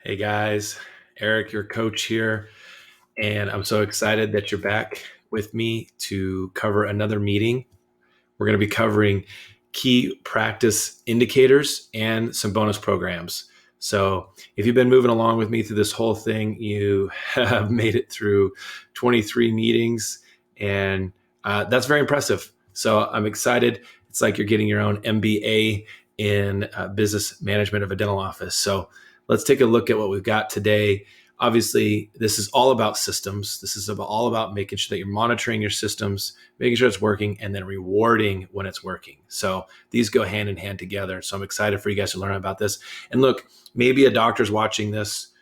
Hey guys, Eric, your coach here, and I'm so excited that you're back with me to cover another meeting. We're going to be covering key practice indicators and some bonus programs. So, if you've been moving along with me through this whole thing, you have made it through 23 meetings, and that's very impressive. So, I'm excited. It's like you're getting your own MBA in business management of a dental office. So, let's take a look at what we've got today. Obviously, this is all about systems. This is all about making sure that you're monitoring your systems, making sure it's working, and then rewarding when it's working. So these go hand in hand together. So I'm excited for you guys to learn about this. And look, maybe a doctor's watching this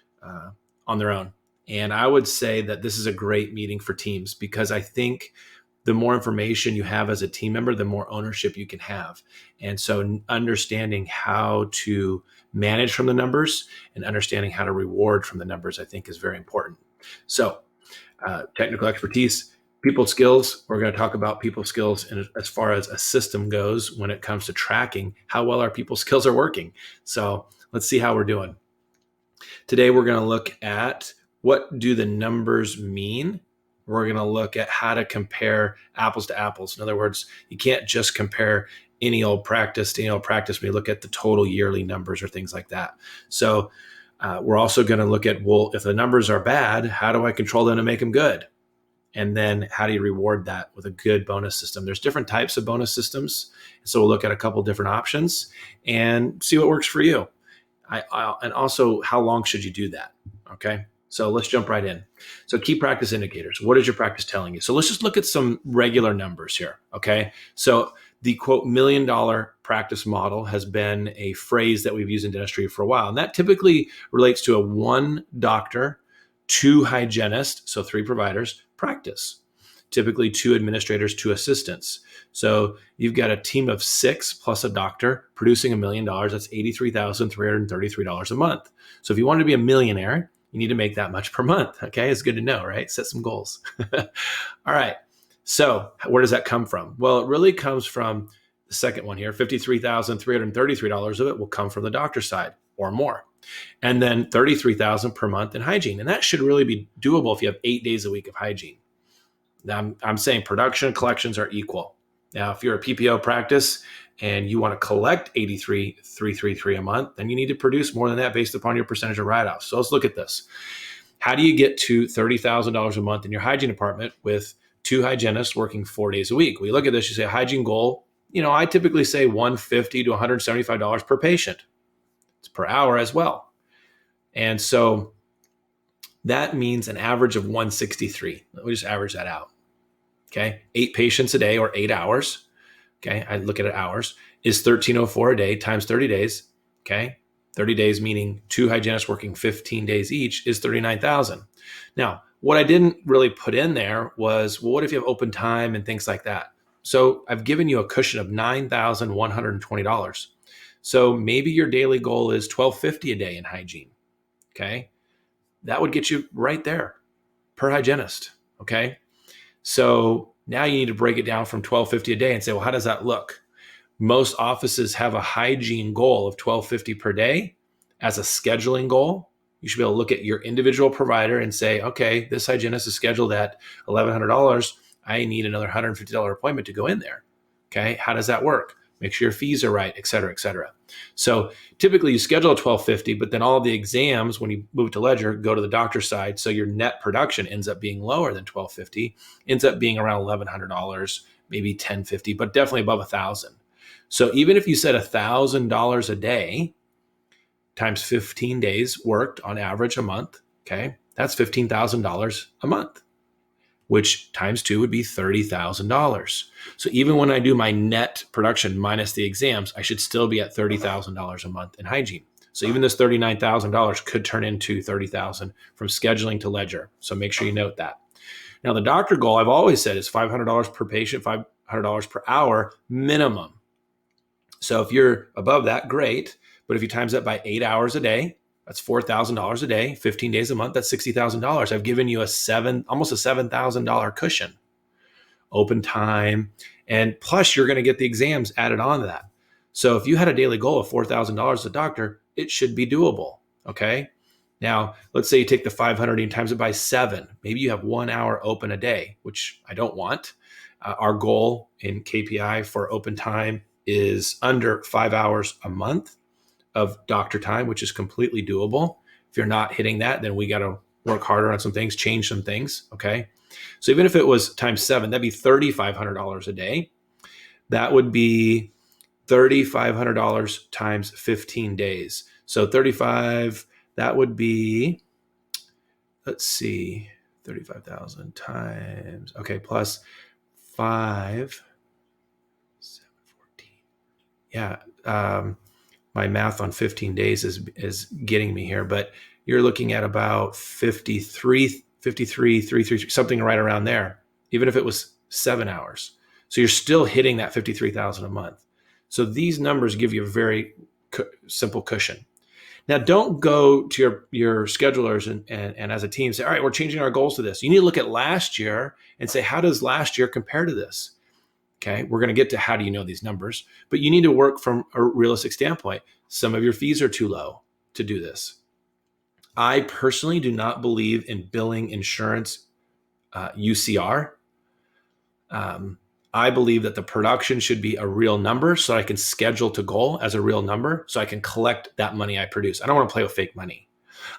on their own. And I would say that this is a great meeting for teams because I think the more information you have as a team member, the more ownership you can have. And so understanding how to manage from the numbers and understanding how to reward from the numbers, I think is very important. So technical expertise, people skills, we're going to talk about people skills and as far as a system goes when it comes to tracking how well our people skills are working. So let's see how we're doing. Today, we're going to look at what do the numbers mean. We're going to look at how to compare apples to apples. In other words, you can't just compare any old practice to any old practice when you look at the total yearly numbers or things like that. So we're also going to look at, well, if the numbers are bad, how do I control them to make them good? And then how do you reward that with a good bonus system? There's different types of bonus systems. So we'll look at a couple different options and see what works for you. And also, how long should you do that? Okay. So let's jump right in. So key practice indicators. What is your practice telling you? So let's just look at some regular numbers here. Okay. So the quote $1 million practice model has been a phrase that we've used in dentistry for a while. And that typically relates to a one doctor, two hygienists, so three providers practice, typically two administrators, two assistants. So you've got a team of six plus a doctor producing $1 million. That's $83,333 a month. So if you want to be a millionaire, you need to make that much per month. Okay. It's good to know, right? Set some goals. All right. So where does that come from? Well, it really comes from the second one here. $53,333 of it will come from the doctor side or more. And then $33,000 per month in hygiene. And that should really be doable if you have 8 days a week of hygiene. Now, I'm saying production and collections are equal. Now, if you're a PPO practice and you want to collect $83,333 a month, then you need to produce more than that based upon your percentage of write-offs. So let's look at this. How do you get to $30,000 a month in your hygiene department with two hygienists working 4 days a week? We look at this, you say a hygiene goal, I typically say $150 to $175 per patient. It's per hour as well. And so that means an average of 163. We just average that out. Okay. 8 patients a day or 8 hours. Okay. I look at it hours is 1,304 a day times 30 days. Okay. 30 days, meaning two hygienists working 15 days each, is 39,000. Now, what I didn't really put in there was, well, what if you have open time and things like that? So I've given you a cushion of $9,120. So maybe your daily goal is $1,250 a day in hygiene. Okay. That would get you right there per hygienist. Okay. So now you need to break it down from $1,250 a day and say, well, how does that look? Most offices have a hygiene goal of $1,250 per day as a scheduling goal. You should be able to look at your individual provider and say, okay, this hygienist is scheduled at $1,100. I need another $150 appointment to go in there. Okay. How does that work? Make sure your fees are right, et cetera, et cetera. So typically you schedule a $1,250, but then all of the exams, when you move to ledger, go to the doctor's side. So your net production ends up being lower than $1,250, ends up being around $1,100, maybe $1,050, but definitely above $1,000. So even if you said $1,000 a day times 15 days worked on average a month, okay, that's $15,000 a month, which times 2 would be $30,000. So even when I do my net production minus the exams, I should still be at $30,000 a month in hygiene. So even this $39,000 could turn into $30,000 from scheduling to ledger. So make sure you note that. Now, the doctor goal, I've always said, is $500 per patient, $500 per hour minimum. So if you're above that, great. But if you times that by 8 hours a day, that's $4,000 a day, 15 days a month, that's $60,000. I've given you almost a $7,000 cushion, open time, and plus you're going to get the exams added on to that. So if you had a daily goal of $4,000 as a doctor, it should be doable. Okay. Now, let's say you take the 500 and times it by 7. Maybe you have 1 hour open a day, which I don't want. Our goal in KPI for open time is under 5 hours a month of doctor time, which is completely doable. If you're not hitting that, then we got to work harder on some things, change some things. Okay. So even if it was times 7, that'd be $3,500 a day. That would be $3,500 times 15 days. So 35, that would be, let's see, 35,000 times, okay, plus 5, 7, 14. Yeah. My math on 15 days is getting me here, but you're looking at about 53, something right around there, even if it was 7 hours. So you're still hitting that 53,000 a month. So these numbers give you a very simple cushion. Now, don't go to your schedulers and as a team say, all right, we're changing our goals to this. You need to look at last year and say, how does last year compare to this? Okay, we're going to get to how do you know these numbers, but you need to work from a realistic standpoint. Some of your fees are too low to do this. I personally do not believe in billing insurance UCR. I believe that the production should be a real number so I can schedule to goal as a real number so I can collect that money I produce. I don't want to play with fake money.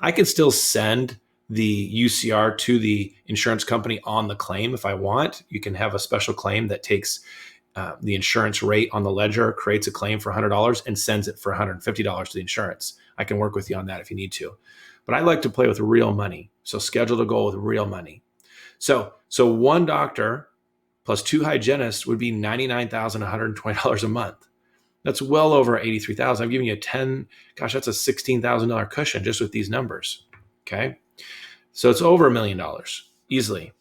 I can still send the UCR to the insurance company on the claim if I want. You can have a special claim that takes the insurance rate on the ledger, creates a claim for $100 and sends it for $150 to the insurance. I can work with you on that if you need to. But I like to play with real money. So schedule to goal with real money. So one doctor plus 2 hygienists would be $99,120 a month. That's well over $83,000. I'm giving you that's a $16,000 cushion just with these numbers. Okay. So it's over $1 million easily.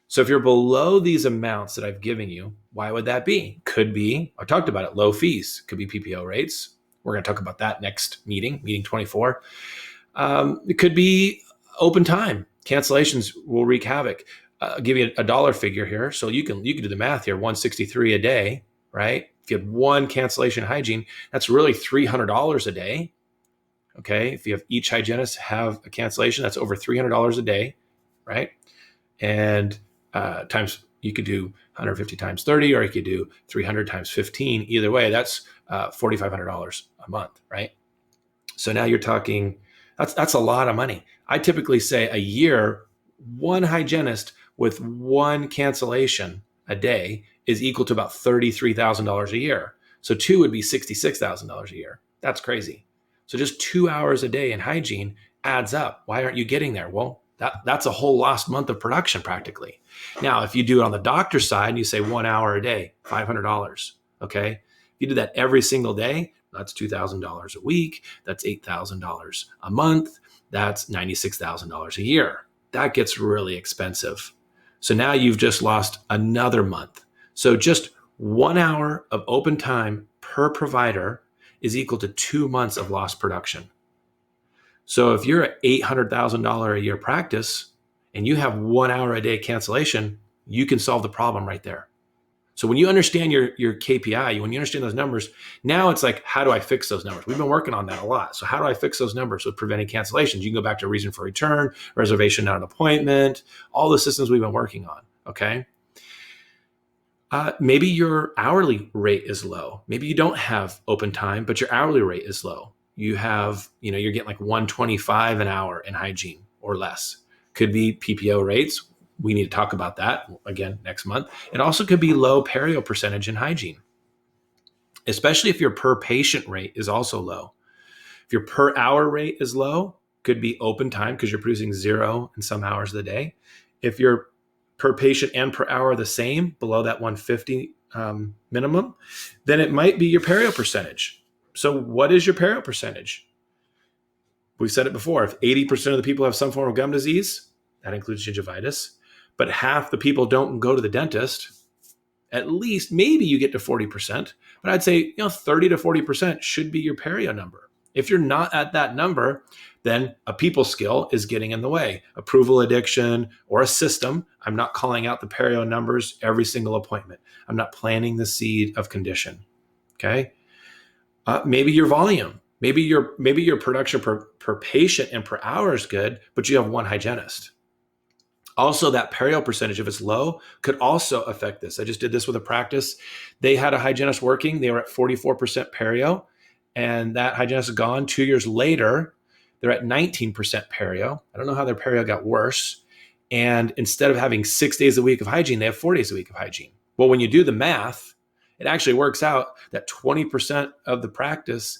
So if you're below these amounts that I've given you, why would that be? Could be, I talked about it, low fees, could be PPO rates. We're going to talk about that next meeting 24. It could be open time. Cancellations will wreak havoc. I'll give you a dollar figure here. So you can do the math here, 163 a day, right? If you have one cancellation hygiene, that's really $300 a day. Okay. If you have each hygienist have a cancellation, that's over $300 a day, right? And times, you could do 150 times 30, or you could do 300 times 15. Either way, that's $4,500 a month, right? So now you're talking, that's a lot of money. I typically say a year, one hygienist with one cancellation a day is equal to about $33,000 a year. So 2 would be $66,000 a year. That's crazy. So just 2 hours a day in hygiene adds up. Why aren't you getting there? Well, that's a whole lost month of production practically. Now, if you do it on the doctor side and you say 1 hour a day, $500, okay? If you do that every single day, that's $2,000 a week. That's $8,000 a month. That's $96,000 a year. That gets really expensive. So now you've just lost another month. So just 1 hour of open time per provider is equal to 2 months of lost production. So if you're an $800,000 a year practice and you have 1 hour a day cancellation, you can solve the problem right there. So when you understand your KPI, when you understand those numbers, now it's like, how do I fix those numbers? We've been working on that a lot. So how do I fix those numbers with preventing cancellations? You can go back to reason for return, reservation, not an appointment, all the systems we've been working on. Okay. Maybe your hourly rate is low. Maybe you don't have open time, but your hourly rate is low. You have, you're getting like $125 an hour in hygiene or less. Could be PPO rates. We need to talk about that again next month. It also could be low perio percentage in hygiene, especially if your per patient rate is also low. If your per hour rate is low, could be open time because you're producing 0 in some hours of the day. If your per patient and per hour are the same, below that 150 minimum, then it might be your perio percentage. So what is your perio percentage? We've said it before. If 80% of the people have some form of gum disease, that includes gingivitis, but half the people don't go to the dentist, at least maybe you get to 40%, but I'd say 30 to 40% should be your perio number. If you're not at that number, then a people skill is getting in the way. Approval addiction or a system. I'm not calling out the perio numbers every single appointment. I'm not planting the seed of condition. Okay. Maybe your volume. Maybe your production per patient and per hour is good, but you have one hygienist. Also, that perio percentage, if it's low, could also affect this. I just did this with a practice. They had a hygienist working. They were at 44% perio, and that hygienist is gone. 2 years later, they're at 19% perio. I don't know how their perio got worse. And instead of having 6 days a week of hygiene, they have 4 days a week of hygiene. Well, when you do the math, it actually works out that 20% of the practice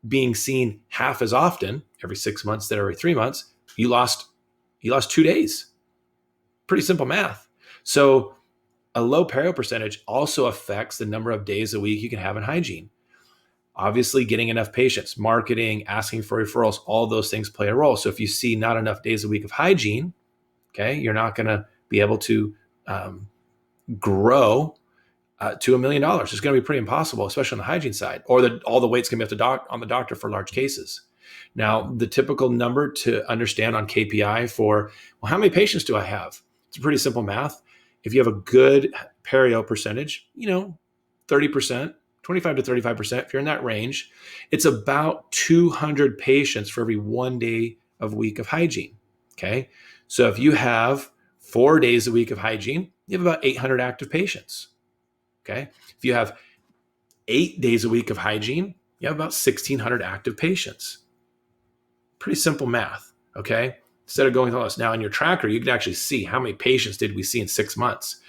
being seen half as often every 6 months instead of every 3 months, you lost 2 days. Pretty simple math. So a low perio percentage also affects the number of days a week you can have in hygiene. Obviously, getting enough patients, marketing, asking for referrals, all those things play a role. So if you see not enough days a week of hygiene, okay, you're not going to be able to grow to $1 million. It's going to be pretty impossible, especially on the hygiene side, or all the weight's going to be on the doctor for large cases. Now, the typical number to understand on KPI for, well, how many patients do I have? It's pretty simple math. If you have a good perio percentage, 30%, 25 to 35%, if you're in that range, it's about 200 patients for every 1 day of week of hygiene. Okay. So if you have 4 days a week of hygiene, you have about 800 active patients. Okay. If you have 8 days a week of hygiene, you have about 1,600 active patients. Pretty simple math. Okay. Instead of going through this now in your tracker, you can actually see how many patients did we see in 6 months.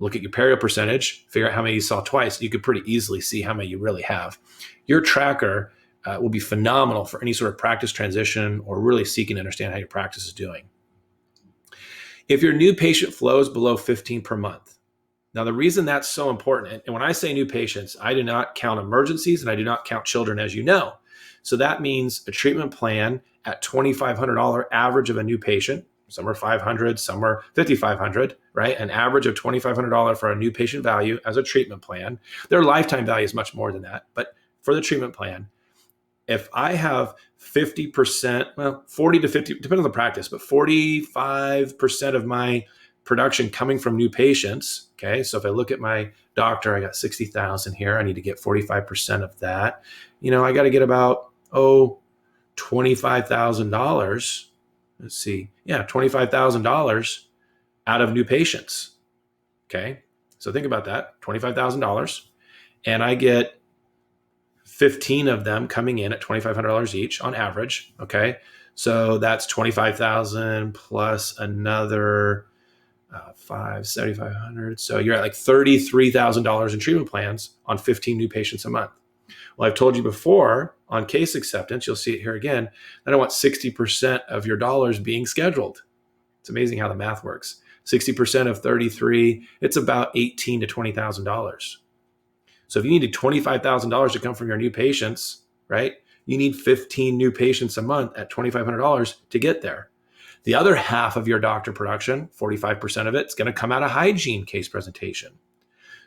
Look at your perio percentage, figure out how many you saw twice. You could pretty easily see how many you really have. Your tracker will be phenomenal for any sort of practice transition or really seeking to understand how your practice is doing. If your new patient flow is below 15 per month, now the reason that's so important, and when I say new patients, I do not count emergencies and I do not count children, as you know. So that means a treatment plan at $2,500 average of a new patient. Some are $500, some are $5,500, right? An average of $2,500 for a new patient value as a treatment plan. Their lifetime value is much more than that, but for the treatment plan, if I have 50%, well, 40 to 50, depending on the practice, but 45% of my production coming from new patients. Okay. So if I look at my doctor, I got 60,000 here. I need to get 45% of that. I got to get about, $25,000. Let's see. Yeah. $25,000 out of new patients. Okay. So think about that. $25,000. And I get 15 of them coming in at $2,500 each on average. Okay. So that's 25,000 plus another 7,500. So you're at like $33,000 in treatment plans on 15 new patients a month. Well, I've told you before on case acceptance, you'll see it here again, that I want 60% of your dollars being scheduled. It's amazing how the math works. 60% of 33, it's about $18,000 to $20,000. So if you needed $25,000 to come from your new patients, right? You need 15 new patients a month at $2,500 to get there. The other half of your doctor production, 45% of it, is going to come out of hygiene case presentation.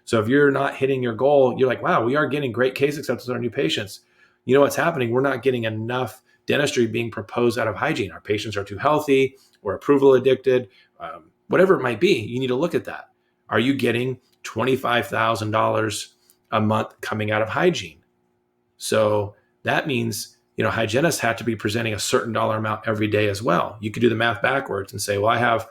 So if you're not hitting your goal, you're like, wow, we are getting great case acceptance with our new patients. You know what's happening? We're not getting enough dentistry being proposed out of hygiene. Our patients are too healthy or approval addicted, whatever it might be. You need to look at that. Are you getting $25,000 a month coming out of hygiene? So that means hygienists have to be presenting a certain dollar amount every day as well. You could do the math backwards and say, well, I have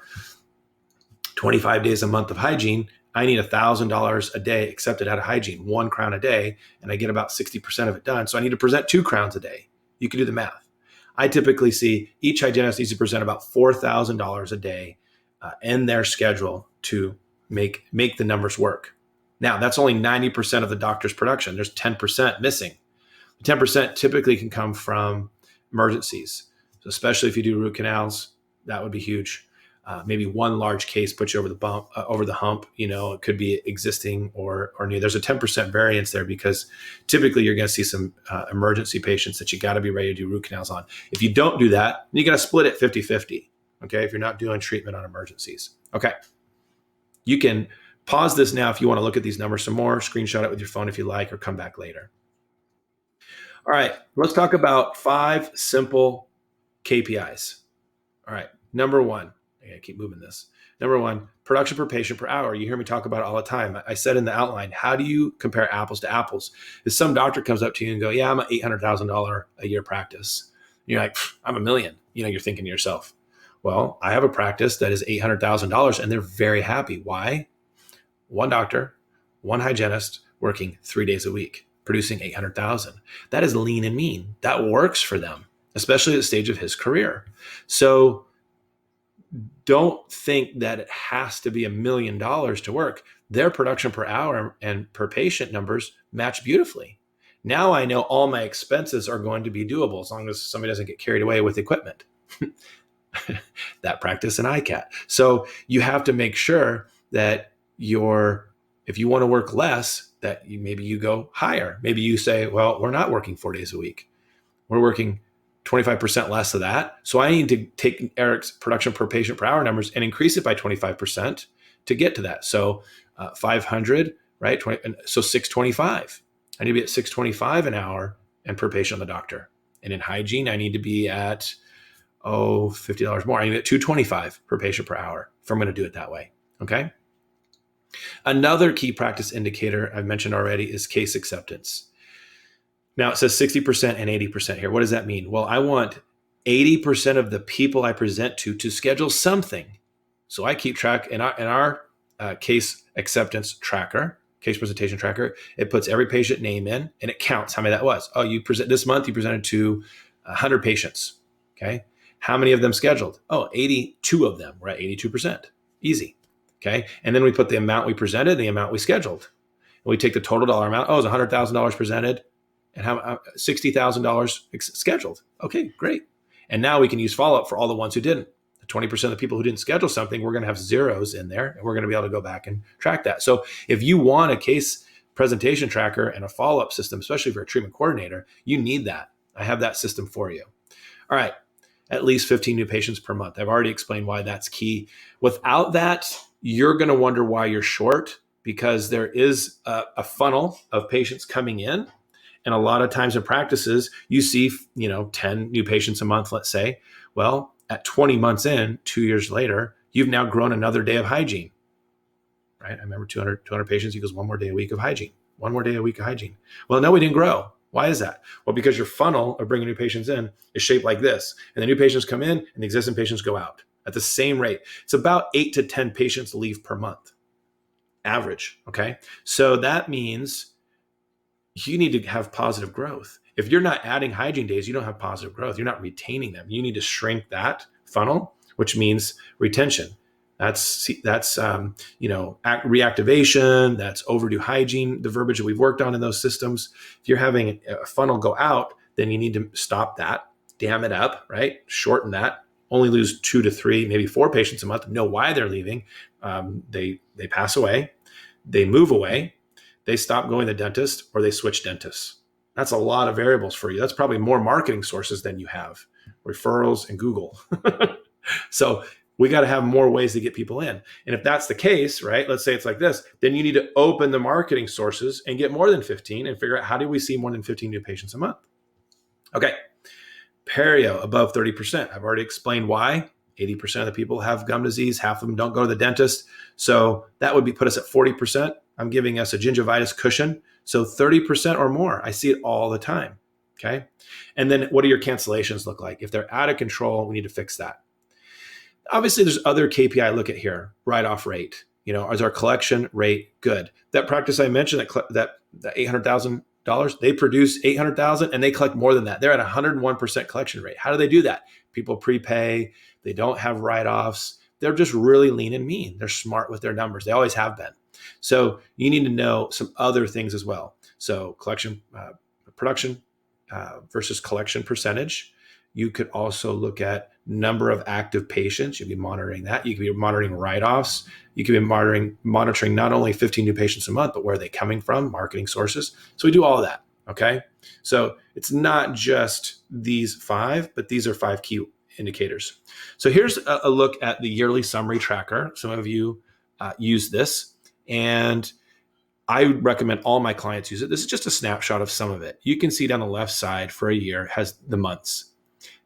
25 days a month of hygiene. I need $1,000 a day accepted out of hygiene, 1 crown a day, and I get about 60% of it done. So I need to present 2 crowns a day. You can do the math. I typically see each hygienist needs to present about $4,000 a day in their schedule to make the numbers work. Now, that's only 90% of the doctor's production. There's 10% missing. 10% typically can come from emergencies. So especially if you do root canals, that would be huge. Maybe one large case puts you over the hump. It could be existing or new. There's a 10% variance there because typically you're going to see some emergency patients that you got to be ready to do root canals on. If you don't do that, you got to split it 50-50. Okay. If you're not doing treatment on emergencies. Okay. You can pause this now if you want to look at these numbers some more, screenshot it with your phone if you like, or come back later. All right, let's talk about 5 simple KPIs. All right, number 1, I gotta keep moving this. Number one, production per patient per hour. You hear me talk about it all the time. I said in the outline, how do you compare apples to apples? If some doctor comes up to you and go, yeah, I'm an $800,000 a year practice. And you're like, I'm $1 million. You're thinking to yourself, well, I have a practice that is $800,000 and they're very happy. Why? One doctor, one hygienist working 3 days a week, producing 800,000. That is lean and mean. That works for them, especially at the stage of his career. So don't think that it has to be $1 million to work. Their production per hour and per patient numbers match beautifully. Now I know all my expenses are going to be doable as long as somebody doesn't get carried away with equipment. That practice in ICAT. So you have to make sure that if you want to work less, that maybe you go higher. Maybe you say, well, we're not working 4 days a week. We're working 25% less of that. So I need to take Eric's production per patient per hour numbers and increase it by 25% to get to that. So 500, right? So 625. I need to be at 625 an hour and per patient on the doctor. And in hygiene, I need to be at, $50 more. I need at 225 per patient per hour if I'm going to do it that way. Okay. Another key practice indicator I've mentioned already is case acceptance. Now it says 60% and 80% here. What does that mean? Well, I want 80% of the people I present to schedule something. So I keep track in our case acceptance tracker, case presentation tracker. It puts every patient name in and it counts how many that was. Oh, this month you presented to 100 patients. Okay. How many of them scheduled? 82 of them. We're at 82%. Easy. Okay. And then we put the amount we presented, the amount we scheduled. And we take the total dollar amount. It's $100,000 presented and how $60,000 scheduled. Okay, great. And now we can use follow-up for all the ones who didn't. The 20% of the people who didn't schedule something, we're going to have zeros in there and we're going to be able to go back and track that. So if you want a case presentation tracker and a follow-up system, especially if you're a treatment coordinator, you need that. I have that system for you. All right. At least 15 new patients per month. I've already explained why that's key. Without that, you're going to wonder why you're short, because there is a funnel of patients coming in. And a lot of times in practices, you see, 10 new patients a month, let's say. Well, at 20 months in, 2 years later, you've now grown another day of hygiene, right? I remember 200 patients equals one more day a week of hygiene, one more day a week of hygiene. Well, no, we didn't grow. Why is that? Well, because your funnel of bringing new patients in is shaped like this. And the new patients come in and the existing patients go out at the same rate. It's about 8 to 10 patients leave per month, average. Okay. So that means you need to have positive growth. If you're not adding hygiene days, you don't have positive growth. You're not retaining them. You need to shrink that funnel, which means retention. That's reactivation. That's overdue hygiene, the verbiage that we've worked on in those systems. If you're having a funnel go out, then you need to stop that, dam it up, right? Shorten that. Only lose 2 to 3, maybe 4 patients a month. Know why they're leaving. They pass away. They move away. They stop going to the dentist, or they switch dentists. That's a lot of variables for you. That's probably more marketing sources than you have, referrals and Google. So we got to have more ways to get people in. And if that's the case, right, let's say it's like this, then you need to open the marketing sources and get more than 15 and figure out, how do we see more than 15 new patients a month? Okay. Perio above 30%. I've already explained why. 80% of the people have gum disease. Half of them don't go to the dentist. So that would put us at 40%. I'm giving us a gingivitis cushion. So 30% or more. I see it all the time. Okay. And then what do your cancellations look like? If they're out of control, we need to fix that. Obviously, there's other KPI I look at here. Write-off rate. Is our collection rate good? That practice I mentioned, that $800,000, they produce $800,000 and they collect more than that. They're at 101% collection rate. How do they do that? People prepay. They don't have write-offs. They're just really lean and mean. They're smart with their numbers. They always have been. So you need to know some other things as well. So production versus collection percentage. You could also look at number of active patients. You'd be monitoring that. You could be monitoring write-offs. You could be monitoring not only 15 new patients a month, but where are they coming from, marketing sources. So we do all of that, okay? So it's not just these 5, but these are 5 key indicators. So here's a look at the yearly summary tracker. Some of you use this, and I recommend all my clients use it. This is just a snapshot of some of it. You can see down the left side for a year has the months.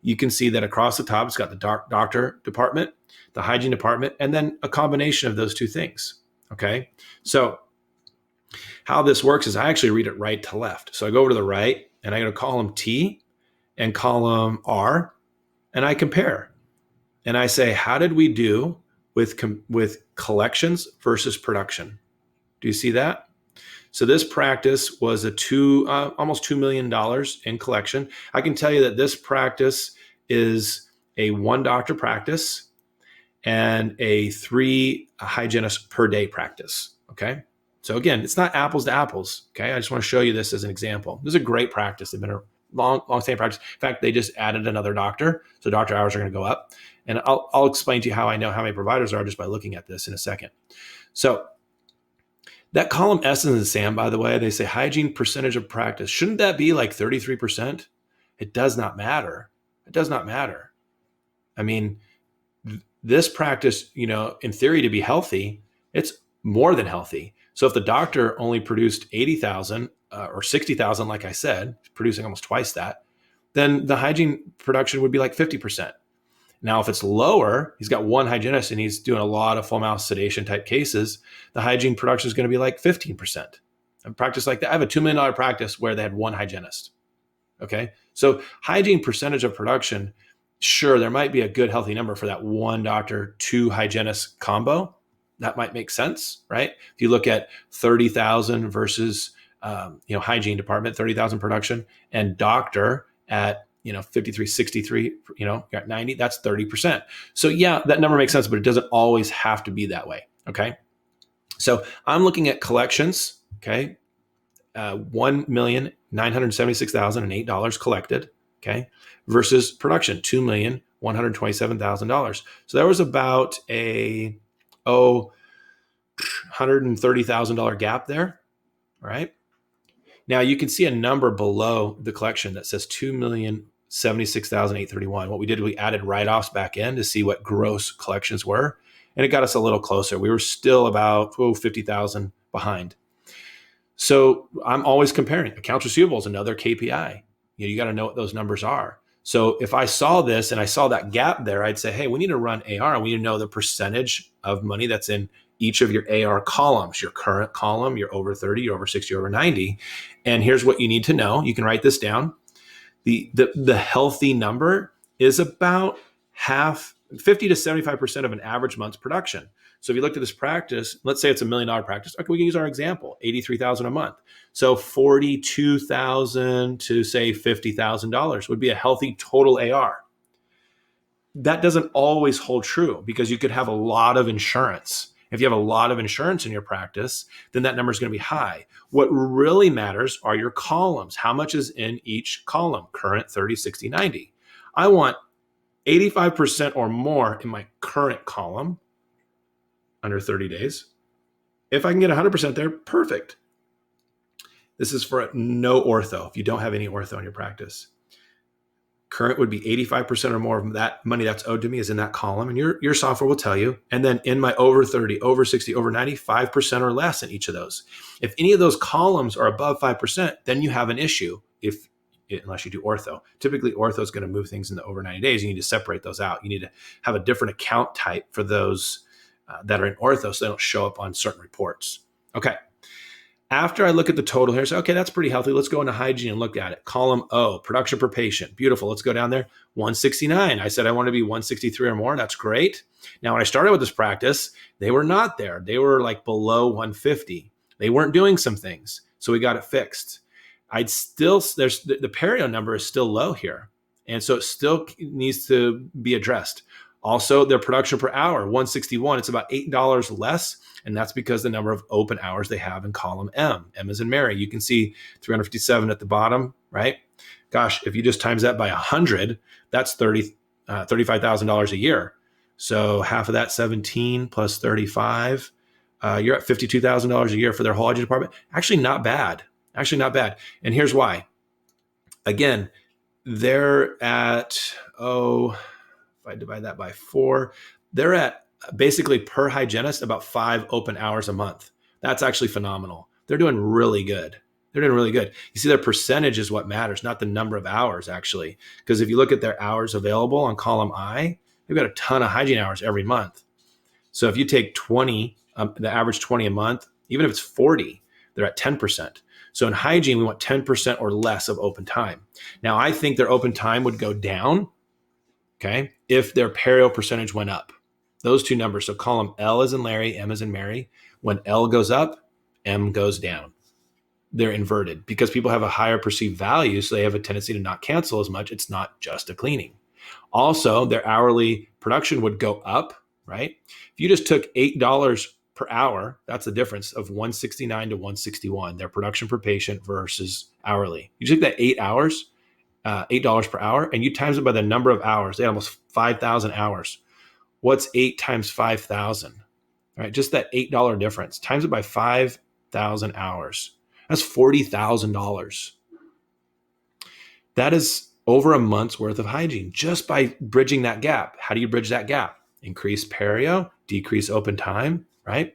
You can see that across the top, it's got the doctor department. the hygiene department, and then a combination of those two things. Okay. So how this works is I actually read it right to left. So I go over to the right and I go to column T and column R and I compare. And I say, how did we do with collections versus production? Do you see that? So this practice was almost $2 million in collection. I can tell you that this practice is a 1 doctor practice and a 3 hygienist per day practice. Okay. So again, it's not apples to apples. Okay. I just want to show you this as an example. This is a great practice. They've been a long-standing practice. In fact, they just added another doctor. So doctor hours are going to go up. And I'll explain to you how I know how many providers are just by looking at this in a second. So that column S in the SAM, by the way, they say hygiene percentage of practice. Shouldn't that be like 33%? It does not matter. It does not matter. I mean, this practice, in theory to be healthy, it's more than healthy. So if the doctor only produced 80,000 or 60,000, like I said, producing almost twice that, then the hygiene production would be like 50%. Now, if it's lower, he's got 1 hygienist and he's doing a lot of full mouth sedation type cases, the hygiene production is going to be like 15%. A practice like that, I have a $2 million practice where they had 1 hygienist. Okay. So hygiene percentage of production, sure, there might be a good healthy number for that 1 doctor, 2 hygienist combo. That might make sense, right? If you look at 30,000 versus, hygiene department, 30,000 production, and doctor at 53, 63, got 90, that's 30%. So yeah, that number makes sense, but it doesn't always have to be that way. Okay. So I'm looking at collections. Okay. $1,976,008 collected. Okay. Versus production, $2,127,000. So there was about a, $130,000 gap there. Right. Now you can see a number below the collection that says $2,076,831. What we did, we added write-offs back in to see what gross collections were, and it got us a little closer. We were still about 50,000 behind. So I'm always comparing. Accounts receivable is another KPI. You got to know what those numbers are. So if I saw this and I saw that gap there, I'd say, hey, we need to run AR and we need to know the percentage of money that's in each of your AR columns, your current column, you're over 30, you're over 60, you're over 90. And here's what you need to know. You can write this down. The healthy number is about 50 to 75% of an average month's production. So if you looked at this practice, let's say it's $1 million practice. Okay, we can use our example, 83,000 a month. So 42,000 to say $50,000 would be a healthy total AR. That doesn't always hold true because you could have a lot of insurance. If you have a lot of insurance in your practice, then that number is going to be high. What really matters are your columns. How much is in each column? Current, 30, 60, 90. I want 85% or more in my current column under 30 days. If I can get 100% there, perfect. This is for no ortho. If you don't have any ortho in your practice. Current would be 85% or more of that money that's owed to me is in that column. And your software will tell you. And then in my over 30, over 60, over 90, 5% or less in each of those. If any of those columns are above 5%, then you have an issue unless you do ortho. Typically, ortho is going to move things in the over 90 days. You need to separate those out. You need to have a different account type for those that are in ortho so they don't show up on certain reports. Okay. After I look at the total here, say, okay, that's pretty healthy. Let's go into hygiene and look at it. Column O, production per patient. Beautiful. Let's go down there. 169. I said I want to be 163 or more. That's great. Now, when I started with this practice, they were not there. They were like below 150. They weren't doing some things. So we got it fixed. The perio number is still low here. And so it still needs to be addressed. Also, their production per hour, 161. It's about $8 less. And that's because the number of open hours they have in column M. M as in Mary. You can see 357 at the bottom, right? Gosh, if you just times that by 100, that's $35,000 a year. So half of that, 17 plus 35, you're at $52,000 a year for their whole hygiene department. Actually, not bad. And here's why. Again, they're at, if I divide that by 4, they're at basically per hygienist about 5 open hours a month. That's actually phenomenal. They're doing really good. You see, their percentage is what matters, not the number of hours actually. Because if you look at their hours available on column I, they've got a ton of hygiene hours every month. So if you take 20, the average 20 a month, even if it's 40, they're at 10%. So in hygiene, we want 10% or less of open time. Now, I think their open time would go down, okay, if their perio percentage went up. Those two numbers. So call them L as in Larry, M as in Mary. When L goes up, M goes down. They're inverted because people have a higher perceived value. So they have a tendency to not cancel as much. It's not just a cleaning. Also, their hourly production would go up, right? If you just took $8 per hour, that's the difference of 169 to 161, their production per patient versus hourly. You took that 8 hours, $8 per hour, and you times it by the number of hours. They had almost 5,000 hours. What's 8 times 5,000? Right, just that $8 difference. Times it by 5,000 hours. That's $40,000. That is over a month's worth of hygiene just by bridging that gap. How do you bridge that gap? Increase perio, decrease open time, right?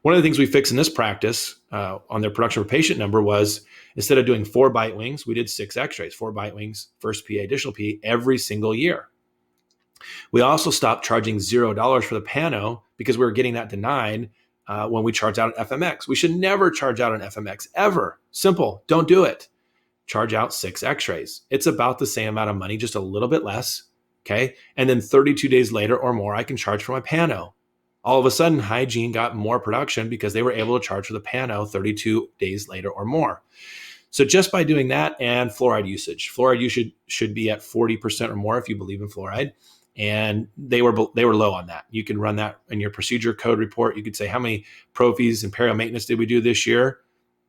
One of the things we fixed in this practice on their production per patient number was instead of doing 4 bite wings, we did 6 x-rays, 4 bite wings, first PA, additional PA every single year. We also stopped charging $0 for the pano because we were getting that denied when we charge out an FMX. We should never charge out an FMX ever. Simple. Don't do it. Charge out 6 x-rays. It's about the same amount of money, just a little bit less. Okay. And then 32 days later or more, I can charge for my pano. All of a sudden, hygiene got more production because they were able to charge for the pano 32 days later or more. So just by doing that and fluoride usage should be at 40% or more if you believe in fluoride. And they were low on that. You can run that in your procedure code report. You could say, how many prophies and perio maintenance did we do this year?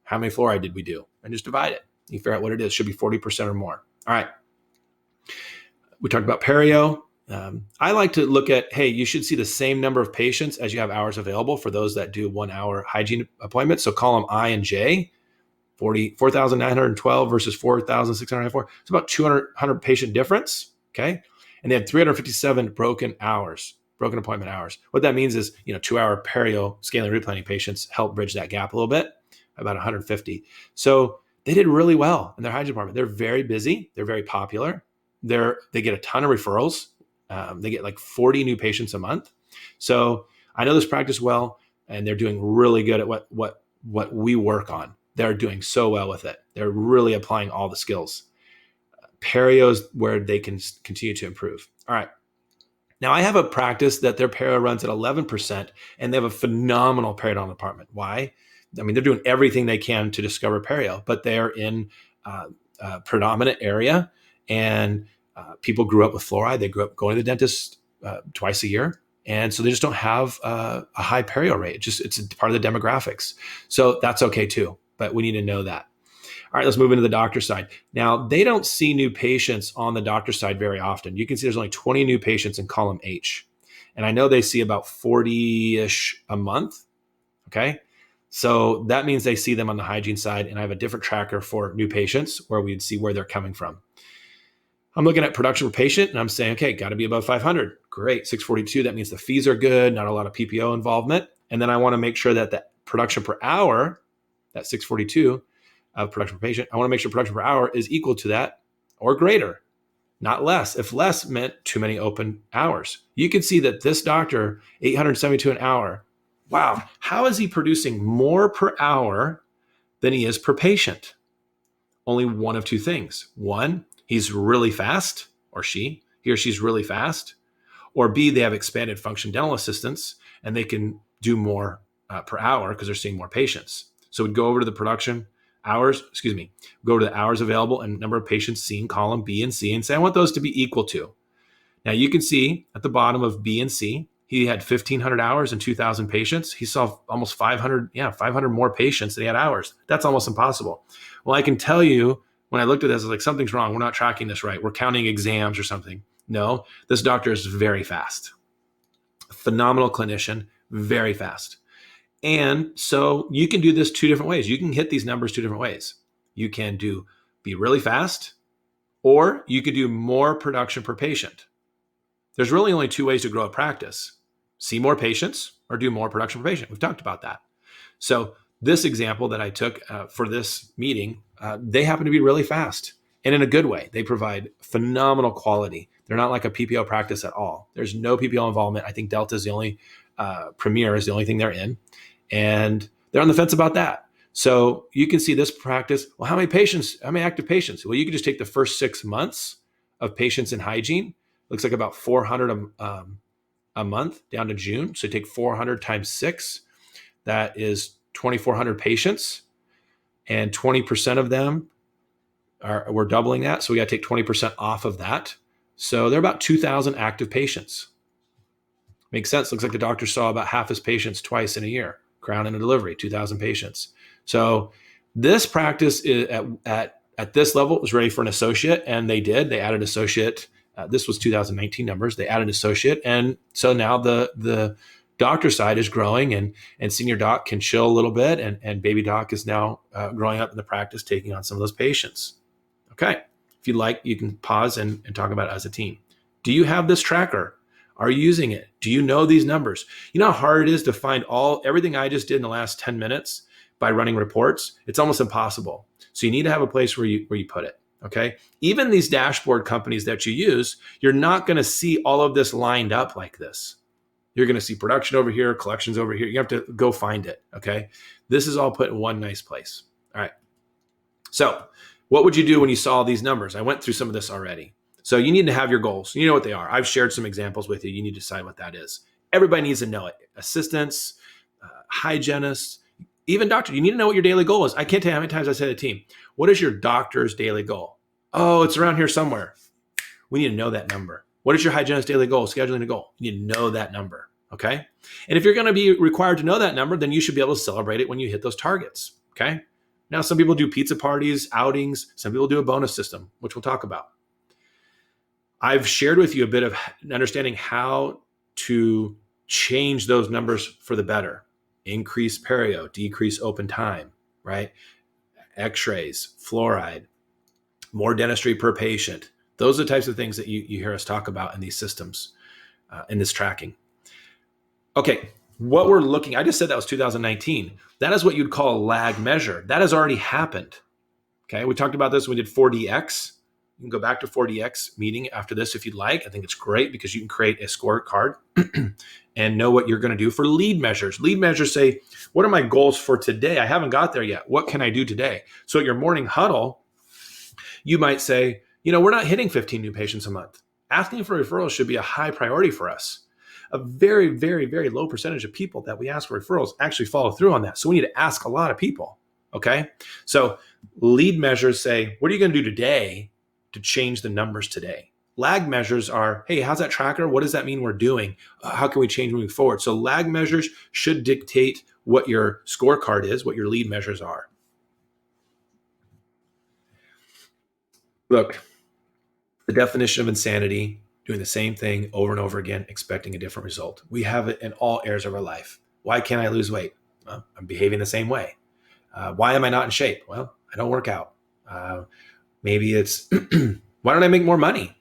How many fluoride did we do? And just divide it. You figure out what it is. It should be 40% or more. All right. We talked about perio. I like to look at, hey, you should see the same number of patients as you have hours available for those that do 1 hour hygiene appointments. So column I and J, 4,912 versus 4,694. It's about 200 patient difference. Okay. And they had 357 broken appointment hours. What that means is, 2-hour perio scaling replanning patients help bridge that gap a little bit, about 150. So they did really well in their hygiene department. They're very busy. They're very popular. They get a ton of referrals. They get like 40 new patients a month. So I know this practice well, and they're doing really good at what we work on. They're doing so well with it. They're really applying all the skills. Perios where they can continue to improve. All right. Now I have a practice that their perio runs at 11%, and they have a phenomenal periodontal department. Why? I mean, they're doing everything they can to discover perio, but they're in a predominant area, and people grew up with fluoride. They grew up going to the dentist twice a year. And so they just don't have a high perio rate. It's a part of the demographics. So that's okay too, but we need to know that. All right, let's move into the doctor side. Now, they don't see new patients on the doctor side very often. You can see there's only 20 new patients in column H. And I know they see about 40-ish a month, okay? So that means they see them on the hygiene side, and I have a different tracker for new patients where we'd see where they're coming from. I'm looking at production per patient, and I'm saying, okay, got to be above 500. Great, 642, that means the fees are good, not a lot of PPO involvement. And then I want to make sure that the production per hour, that 642, of production per patient, I want to make sure production per hour is equal to that or greater, not less. If less meant too many open hours. You can see that this doctor, 872 an hour. Wow, how is he producing more per hour than he is per patient? Only one of two things. One, he's really fast, or he or she's really fast. Or B, they have expanded function dental assistants and they can do more per hour because they're seeing more patients. So we'd go over to the production hours, go to the hours available and number of patients seen, column B and C, and say, I want those to be equal to. Now you can see at the bottom of B and C, he had 1,500 hours and 2,000 patients. He saw almost 500 more patients than he had hours. That's almost impossible. Well, I can tell you when I looked at this, I was like, something's wrong. We're not tracking this right. We're counting exams or something. No, this doctor is very fast. Phenomenal clinician, very fast. And so you can do this 2 different ways. You can hit these numbers 2 different ways. You can be really fast, or you could do more production per patient. There's really only 2 ways to grow a practice. See more patients or do more production per patient. We've talked about that. So this example that I took for this meeting, they happen to be really fast and in a good way. They provide phenomenal quality. They're not like a PPO practice at all. There's no PPO involvement. I think Delta is the only, Premier is the only thing they're in. And they're on the fence about that. So you can see this practice. Well, how many active patients? Well, you can just take the first 6 months of patients in hygiene. Looks like about 400 a month down to June. So take 400 times 6. That is 2,400 patients. And 20% of them we're doubling that. So we got to take 20% off of that. So there are about 2,000 active patients. Makes sense. Looks like the doctor saw about half his patients twice in a year. Crown and a delivery, 2,000 patients. So this practice is at this level was ready for an associate, and they did. They added associate. This was 2019 numbers. They added associate, and so now the doctor side is growing, and senior doc can chill a little bit, and baby doc is now growing up in the practice, taking on some of those patients. Okay, if you'd like, you can pause and talk about it as a team. Do you have this tracker? Are you using it? Do you know these numbers? You know how hard it is to find everything I just did in the last 10 minutes by running reports? It's almost impossible. So you need to have a place where you put it. Okay. Even these dashboard companies that you use, you're not going to see all of this lined up like this. You're going to see production over here, collections over here. You have to go find it. Okay. This is all put in one nice place. All right. So what would you do when you saw these numbers? I went through some of this already. So you need to have your goals. You know what they are. I've shared some examples with you. You need to decide what that is. Everybody needs to know it. Assistants, hygienists, even doctor. You need to know what your daily goal is. I can't tell you how many times I say to the team, what is your doctor's daily goal? Oh, it's around here somewhere. We need to know that number. What is your hygienist daily goal? Scheduling a goal. You need to know that number. Okay. And if you're going to be required to know that number, then you should be able to celebrate it when you hit those targets. Okay. Now, some people do pizza parties, outings. Some people do a bonus system, which we'll talk about. I've shared with you a bit of understanding how to change those numbers for the better. Increase perio, decrease open time, right? X-rays, fluoride, more dentistry per patient. Those are the types of things that you hear us talk about in these systems, in this tracking. Okay, what we're looking, I just said that was 2019. That is what you'd call a lag measure. That has already happened. Okay, we talked about this when we did 4DX. You can go back to 4DX meeting after this if you'd like. I think it's great because you can create a scorecard and know what you're going to do for lead measures. Lead measures say, what are my goals for today? I haven't got there yet. What can I do today? So at your morning huddle, you might say, we're not hitting 15 new patients a month. Asking for referrals should be a high priority for us. A very, very, very low percentage of people that we ask for referrals actually follow through on that. So we need to ask a lot of people. Okay. So lead measures say, what are you going to do today to change the numbers today? Lag measures are, hey, how's that tracker? What does that mean we're doing? How can we change moving forward? So lag measures should dictate what your scorecard is, what your lead measures are. Look, the definition of insanity, doing the same thing over and over again, expecting a different result. We have it in all areas of our life. Why can't I lose weight? Well, I'm behaving the same way. Why am I not in shape? Well, I don't work out. Maybe it's, why don't I make more money?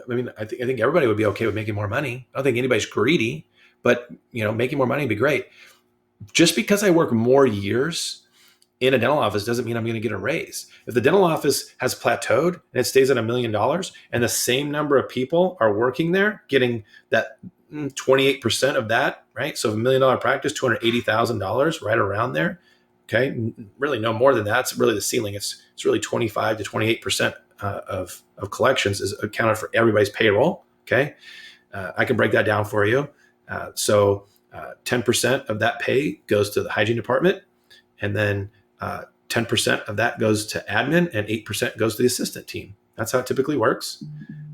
I mean, I think everybody would be okay with making more money. I don't think anybody's greedy, but making more money would be great. Just because I work more years in a dental office doesn't mean I'm going to get a raise. If the dental office has plateaued and it stays at $1 million and the same number of people are working there, getting that 28% of that, right? So $1 million practice, $280,000, right around there. Okay, really no more than that. It's really the ceiling. It's really 25 to 28% of collections is accounted for everybody's payroll. Okay, I can break that down for you. So 10% of that pay goes to the hygiene department, and then 10% of that goes to admin, and 8% goes to the assistant team. That's how it typically works.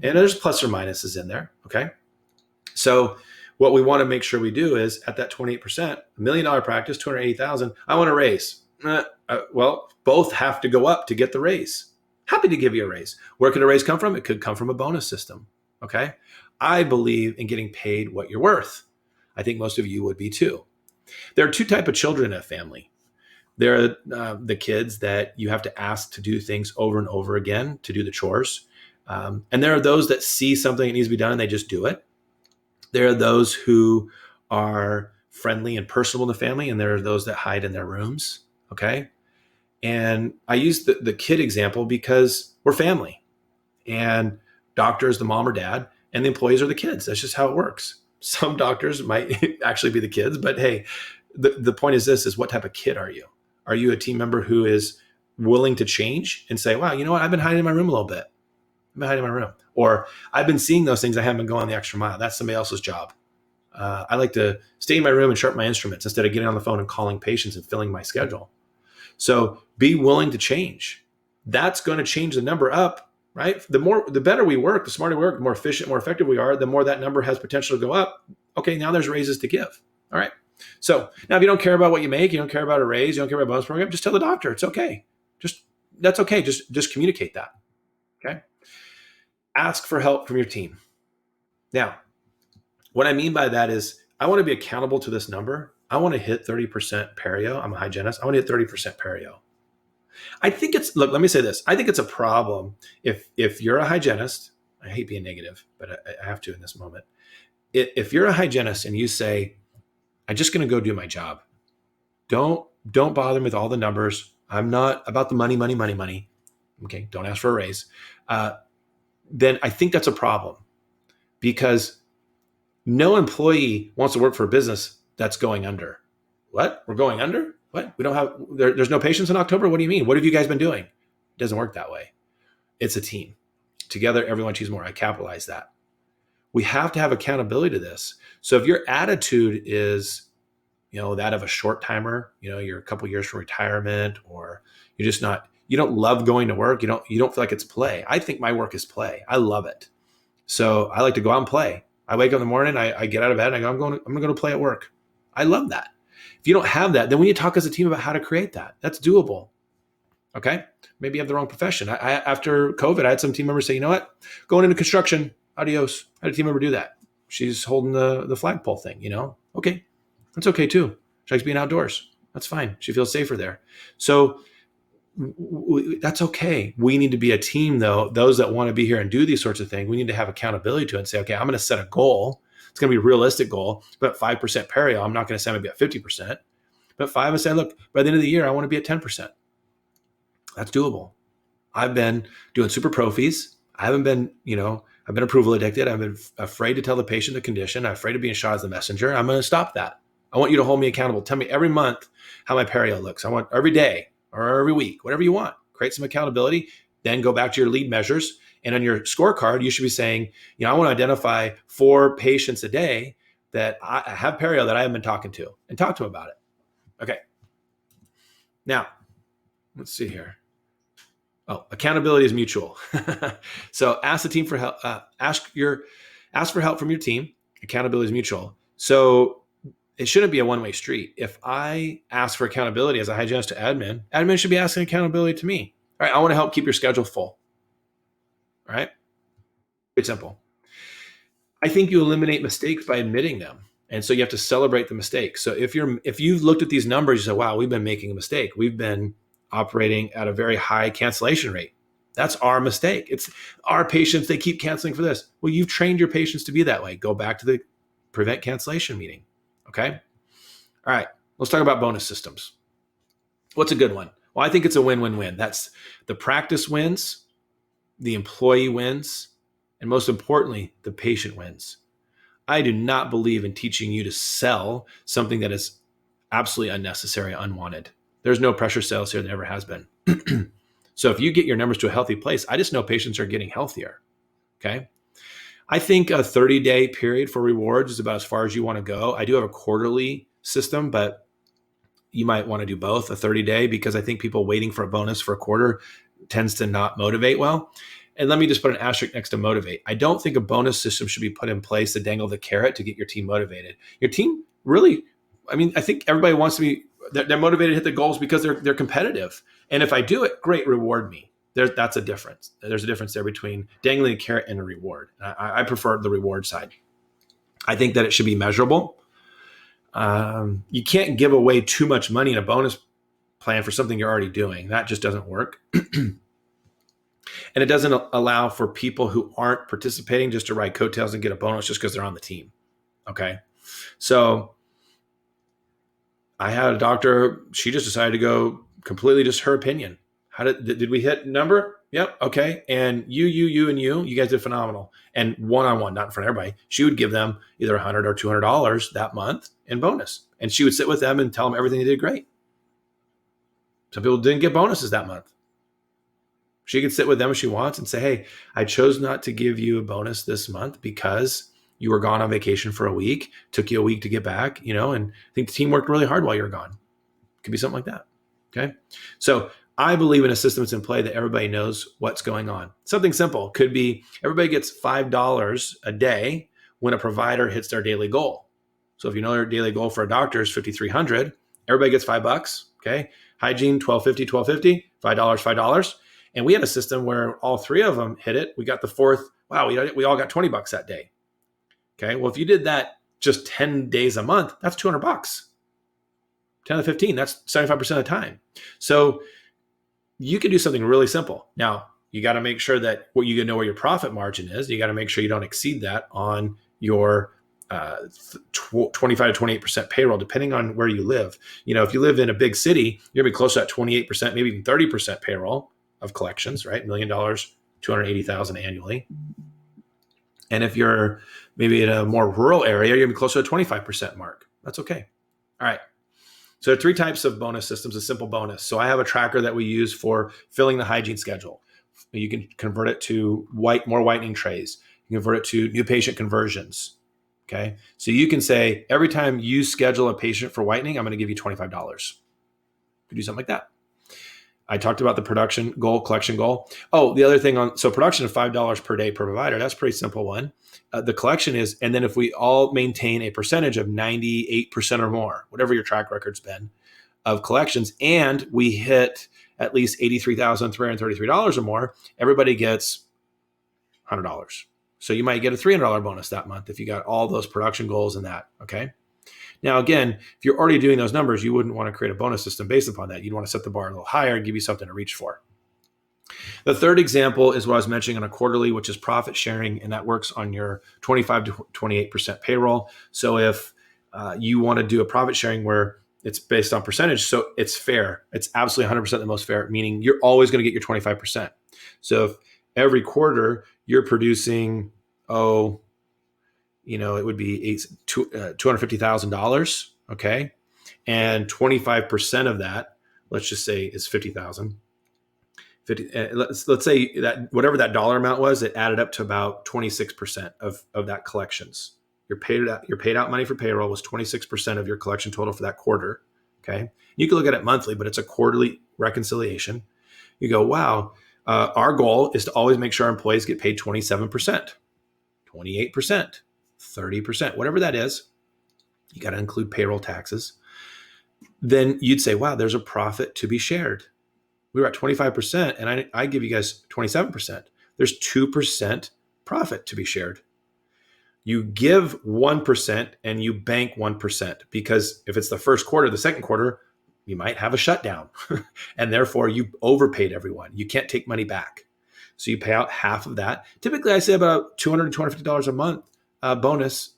And there's plus or minuses in there. Okay, so what we want to make sure we do is at that 28%, $1 million practice, 280,000, I want to raise. Well, both have to go up to get the raise. Happy to give you a raise. Where could a raise come from? It could come from a bonus system. Okay. I believe in getting paid what you're worth. I think most of you would be too. There are two types of children in a family. There are the kids that you have to ask to do things over and over again to do the chores. And there are those that see something that needs to be done and they just do it. There are those who are friendly and personable in the family, and there are those that hide in their rooms. Okay. And I use the kid example because we're family. And doctor is the mom or dad, and the employees are the kids. That's just how it works. Some doctors might actually be the kids, but hey, the point is this: is what type of kid are you? Are you a team member who is willing to change and say, wow, you know what? I've been hiding in my room a little bit. I've been hiding in my room. Or I've been seeing those things. I haven't been going the extra mile. That's somebody else's job. I like to stay in my room and sharpen my instruments instead of getting on the phone and calling patients and filling my schedule. So be willing to change. That's going to change the number up, right? The better we work, the smarter we work, the more efficient, more effective we are, the more that number has potential to go up. Okay, now there's raises to give. All right. So now if you don't care about what you make, you don't care about a raise, you don't care about a bonus program, just tell the doctor it's okay. That's okay. Just communicate that. Okay. Ask for help from your team. Now, what I mean by that is I want to be accountable to this number. I want to hit 30% perio. I'm a hygienist. I want to hit 30% perio. I think let me say this. I think it's a problem if you're a hygienist. I hate being negative, but I have to in this moment. If you're a hygienist and you say, I'm just going to go do my job. Don't bother me with all the numbers. I'm not about the money. Okay. Don't ask for a raise. Then I think that's a problem because no employee wants to work for a business that's going under. What? We're going under? What? We don't have, there's no patients in October? What do you mean? What have you guys been doing? It doesn't work that way. It's a team. Together, everyone achieves more. I capitalize that. We have to have accountability to this. So if your attitude is, that of a short timer, you're a couple years from retirement, or you're just not, you don't love going to work. You don't feel like it's play. I think my work is play. I love it. So I like to go out and play. I wake up in the morning, I get out of bed and I go, I'm going to go play at work. I love that. If you don't have that, then we need to talk as a team about how to create that. That's doable. Okay. Maybe you have the wrong profession. After COVID, I had some team members say, you know what, going into construction, adios. I had a team member do that. She's holding the flagpole thing, Okay. That's okay too. She likes being outdoors. That's fine. She feels safer there. So that's okay. We need to be a team though. Those that want to be here and do these sorts of things, we need to have accountability to it and say, okay, I'm going to set a goal. It's going to be a realistic goal, but 5% perio. I'm not going to say I'm going to be at 50%, but 5 and say, look, by the end of the year, I want to be at 10%. That's doable. I've been doing super prophies. I haven't been, I've been approval addicted. I've been afraid to tell the patient the condition. I'm afraid of being shot as the messenger. I'm going to stop that. I want you to hold me accountable. Tell me every month how my perio looks. I want every day or every week, whatever you want. Create some accountability. Then go back to your lead measures. And on your scorecard, you should be saying, I want to identify 4 patients a day that I have perio that I haven't been talking to, and talk to them about it. Okay. Now, let's see here. Oh, accountability is mutual. So ask the team for help. Ask for help from your team. Accountability is mutual. So it shouldn't be a one-way street. If I ask for accountability as a hygienist to admin should be asking accountability to me. All right, I want to help keep your schedule full. All right, it's simple. I think you eliminate mistakes by admitting them. And so you have to celebrate the mistake. So if you've looked at these numbers, you say, wow, we've been making a mistake. We've been operating at a very high cancellation rate. That's our mistake. It's our patients, they keep canceling for this. Well, you've trained your patients to be that way. Go back to the prevent cancellation meeting. Okay. All right. Let's talk about bonus systems. What's a good one? Well, I think it's a win-win-win. That's the practice wins, the employee wins, and most importantly, the patient wins. I do not believe in teaching you to sell something that is absolutely unnecessary, unwanted. There's no pressure sales here. There never has been. So if you get your numbers to a healthy place, I just know patients are getting healthier. Okay. I think a 30-day period for rewards is about as far as you want to go. I do have a quarterly system, but you might want to do both, a 30-day, because I think people waiting for a bonus for a quarter tends to not motivate well. And let me just put an asterisk next to motivate. I don't think a bonus system should be put in place to dangle the carrot to get your team motivated. Your team really, I think everybody wants to be, they're motivated to hit the goals because they're competitive. And if I do it, great, reward me. That's a difference. There's a difference there between dangling a carrot and a reward. I prefer the reward side. I think that it should be measurable. You can't give away too much money in a bonus plan for something you're already doing. That just doesn't work. And it doesn't allow for people who aren't participating just to ride coattails and get a bonus just because they're on the team. Okay. So I had a doctor, she just decided to go completely just her opinion. Did we hit number? Yep. Okay. And and you guys did phenomenal. And one-on-one, not in front of everybody, she would give them either $100 or $200 that month in bonus. And she would sit with them and tell them everything they did great. Some people didn't get bonuses that month. She could sit with them if she wants and say, hey, I chose not to give you a bonus this month because you were gone on vacation for a week, took you a week to get back, and I think the team worked really hard while you were gone. It could be something like that. Okay. So I believe in a system that's in play that everybody knows what's going on. Something simple could be everybody gets $5 a day when a provider hits their daily goal. So if you know their daily goal for a doctor is $5,300, everybody gets $5. Okay. Hygiene, $12.50, $5, $5. And we had a system where all three of them hit it. We got the fourth. Wow. We all got $20 that day. Okay. Well, if you did that just 10 days a month, that's $200. 10 to 15, that's 75% of the time. So you can do something really simple. Now, you got to make sure that you know where your profit margin is. You got to make sure you don't exceed that on your 25 to 28% payroll, depending on where you live. If you live in a big city, you're going to be close to that 28%, maybe even 30% payroll of collections, right? $1 million, $280,000 annually. And if you're maybe in a more rural area, you're going to be closer to the 25% mark. That's okay. All right. So there are three types of bonus systems, a simple bonus. So I have a tracker that we use for filling the hygiene schedule. You can convert it to more whitening trays. You can convert it to new patient conversions. Okay. So you can say, every time you schedule a patient for whitening, I'm going to give you $25. You could do something like that. I talked about the production goal, collection goal. Oh, the other thing so production of $5 per day per provider, that's a pretty simple one. The collection is, and then if we all maintain a percentage of 98% or more, whatever your track record's been of collections, and we hit at least $83,333 or more, everybody gets $100. So you might get a $300 bonus that month if you got all those production goals and that, okay? Now, again, if you're already doing those numbers, you wouldn't want to create a bonus system based upon that. You'd want to set the bar a little higher and give you something to reach for. The third example is what I was mentioning on a quarterly, which is profit sharing, and that works on your 25 to 28% payroll. So if you want to do a profit sharing where it's based on percentage, so it's fair. It's absolutely 100% the most fair, meaning you're always going to get your 25%. So if every quarter you're producing, it would be $250,000, okay? And 25% of that, let's just say, is $50,000. Let's say that whatever that dollar amount was, it added up to about 26% of that collections. Your paid out money for payroll was 26% of your collection total for that quarter, okay? You can look at it monthly, but it's a quarterly reconciliation. You go, wow, our goal is to always make sure our employees get paid 27%, 28%. 30%, whatever that is, you got to include payroll taxes. Then you'd say, wow, there's a profit to be shared. We were at 25% and I give you guys 27%. There's 2% profit to be shared. You give 1% and you bank 1%, because if it's the first quarter, the second quarter, you might have a shutdown and therefore you overpaid everyone. You can't take money back. So you pay out half of that. Typically, I say about $200 to $250 a month bonus.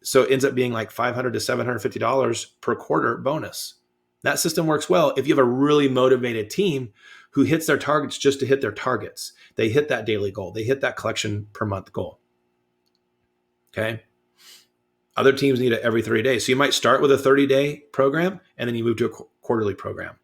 So it ends up being like $500 to $750 per quarter bonus. That system works well if you have a really motivated team who hits their targets just to hit their targets. They hit that daily goal. They hit that collection per month goal. Okay. Other teams need it every 30 days. So you might start with a 30-day program and then you move to a quarterly program.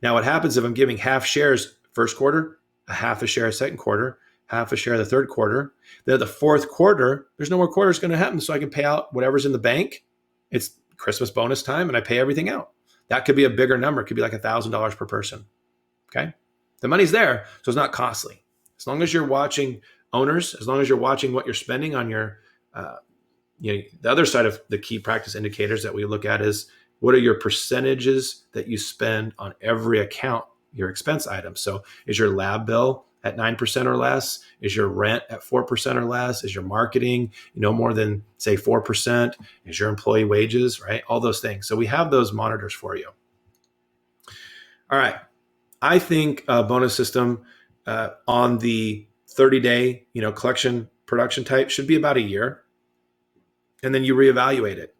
Now, what happens if I'm giving half shares first quarter, a half a share second quarter, half a share the third quarter, then at the fourth quarter, there's no more quarters going to happen. So I can pay out whatever's in the bank. It's Christmas bonus time and I pay everything out. That could be a bigger number. It could be like $1,000 per person. Okay. The money's there. So it's not costly. As long as you're watching owners, as long as you're watching what you're spending on your, the other side of the key practice indicators that we look at is what are your percentages that you spend on every account, your expense items. So is your lab bill at 9% or less? Is your rent at 4% or less? Is your marketing, more than say 4%? Is your employee wages, right? All those things. So we have those monitors for you. All right. I think a bonus system on the 30-day, collection production type should be about a year. And then you reevaluate it.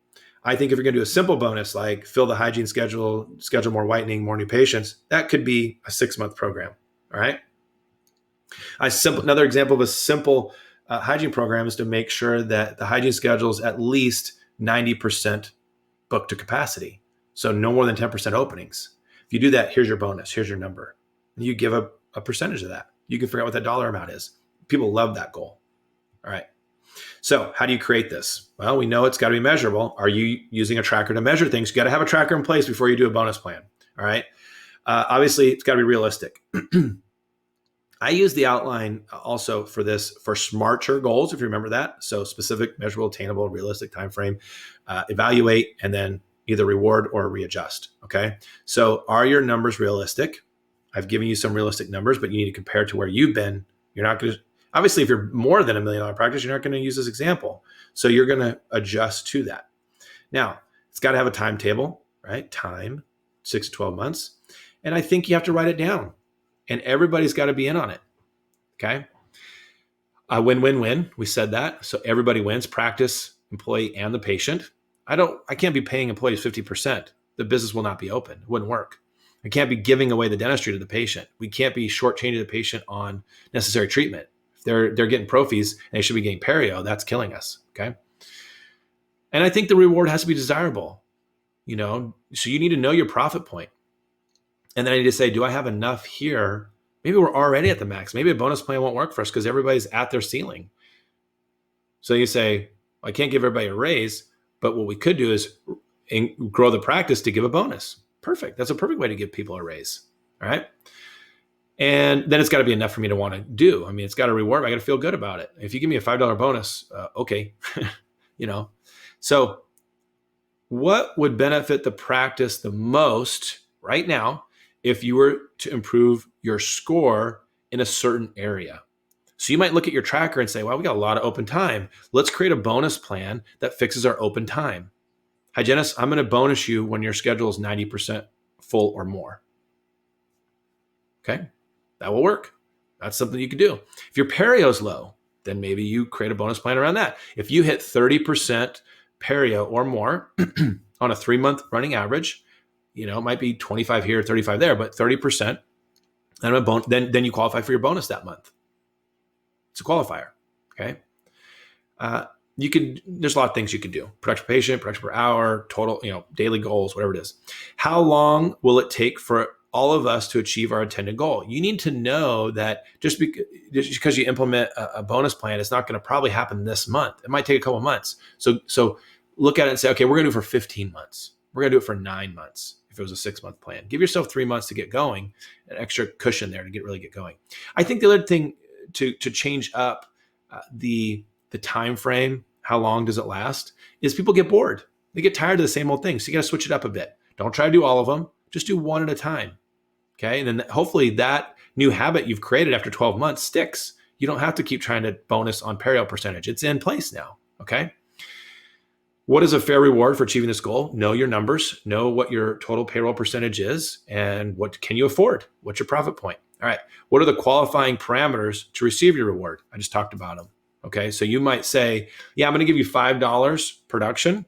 I think if you're going to do a simple bonus like fill the hygiene schedule, schedule more whitening, more new patients, that could be a 6-month program. All right. Another example of a simple hygiene program is to make sure that the hygiene schedule is at least 90% booked to capacity. So no more than 10% openings. If you do that, here's your bonus. Here's your number. And you give a percentage of that. You can figure out what that dollar amount is. People love that goal. All right. So how do you create this? Well, we know it's got to be measurable. Are you using a tracker to measure things? You got to have a tracker in place before you do a bonus plan. All right. Obviously, it's got to be realistic. I use the outline also for this for SMARTer goals, if you remember that. So specific, measurable, attainable, realistic time frame, evaluate, and then either reward or readjust. Okay. So are your numbers realistic? I've given you some realistic numbers, but you need to compare to where you've been. You're not going to, obviously, if you're more than $1 million practice, you're not going to use this example. So you're going to adjust to that. Now, it's got to have a timetable, right? Time, 6 to 12 months. And I think you have to write it down. And everybody's got to be in on it. Okay. Win-win-win. We said that. So everybody wins, practice, employee, and the patient. I can't be paying employees 50%. The business will not be open. It wouldn't work. I can't be giving away the dentistry to the patient. We can't be shortchanging the patient on necessary treatment. If they're getting prophies and they should be getting perio, that's killing us. Okay. And I think the reward has to be desirable, so you need to know your profit point. And then I need to say, do I have enough here? Maybe we're already at the max. Maybe a bonus plan won't work for us because everybody's at their ceiling. So you say, I can't give everybody a raise, but what we could do is grow the practice to give a bonus. Perfect. That's a perfect way to give people a raise. All right. And then it's got to be enough for me to want to do. I mean, it's got to reward. I got to feel good about it. If you give me a $5 bonus, okay. So what would benefit the practice the most right now if you were to improve your score in a certain area? So you might look at your tracker and say, well, we got a lot of open time. Let's create a bonus plan that fixes our open time. Hygienist, I'm going to bonus you when your schedule is 90% full or more. Okay, that will work. That's something you could do. If your perio is low, then maybe you create a bonus plan around that. If you hit 30% perio or more on a 3-month running average, it might be 25 here, 35 there, but 30%, then you qualify for your bonus that month. It's a qualifier. Okay. There's a lot of things you can do. Production per patient, production per hour, total, daily goals, whatever it is. How long will it take for all of us to achieve our intended goal? You need to know that just because you implement a bonus plan, it's not going to probably happen this month. It might take a couple of months. So look at it and say, okay, we're going to do it for 15 months. We're going to do it for 9 months. If it was a 6-month plan, give yourself 3 months to get going, an extra cushion there to really get going. I think the other thing to change up the time frame, how long does it last, is people get bored. They get tired of the same old thing. So you got to switch it up a bit. Don't try to do all of them. Just do one at a time. Okay. And then hopefully that new habit you've created after 12 months sticks. You don't have to keep trying to bonus on perio percentage. It's in place now. Okay. What is a fair reward for achieving this goal? Know your numbers, know what your total payroll percentage is, and what can you afford? What's your profit point? All right. What are the qualifying parameters to receive your reward? I just talked about them. Okay. So you might say, yeah, I'm going to give you $5 production